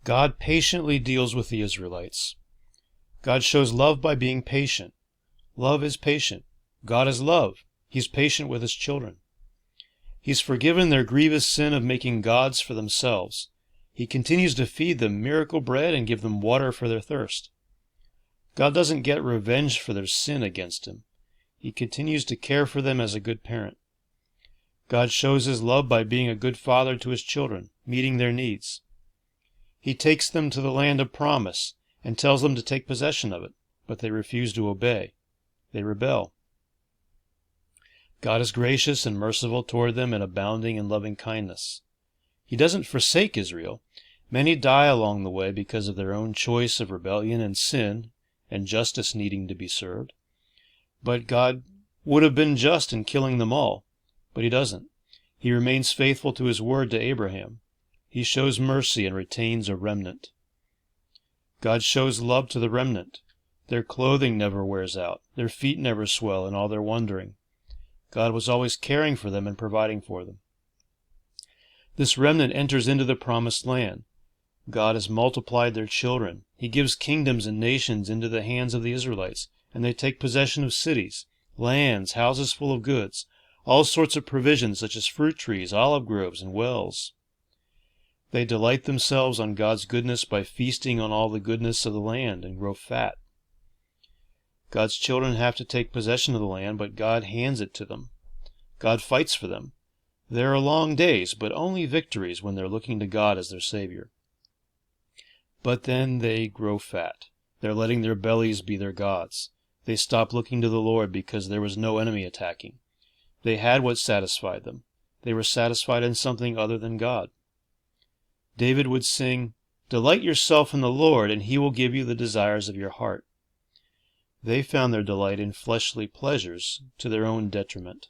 God patiently deals with the Israelites. God shows love by being patient. Love is patient. God is love. He's patient with his children. He's forgiven their grievous sin of making gods for themselves. He continues to feed them miracle bread and give them water for their thirst. God doesn't get revenge for their sin against him. He continues to care for them as a good parent. God shows his love by being a good father to his children, meeting their needs. He takes them to the land of promise and tells them to take possession of it, but they refuse to obey. They rebel. God is gracious and merciful toward them and abounding in loving kindness. He doesn't forsake Israel. Many die along the way because of their own choice of rebellion and sin and justice needing to be served. But God would have been just in killing them all, but he doesn't. He remains faithful to his word to Abraham. He shows mercy and retains a remnant. God shows love to the remnant. Their clothing never wears out. Their feet never swell in all their wandering. God was always caring for them and providing for them. This remnant enters into the promised land. God has multiplied their children. He gives kingdoms and nations into the hands of the Israelites, and they take possession of cities, lands, houses full of goods, all sorts of provisions such as fruit trees, olive groves, and wells. They delight themselves on God's goodness by feasting on all the goodness of the land and grow fat. God's children have to take possession of the land, but God hands it to them. God fights for them. There are long days, but only victories when they're looking to God as their Savior. But then they grow fat. They're letting their bellies be their gods. They stop looking to the Lord because there was no enemy attacking. They had what satisfied them. They were satisfied in something other than God. David would sing, "Delight yourself in the Lord, and he will give you the desires of your heart." They found their delight in fleshly pleasures to their own detriment.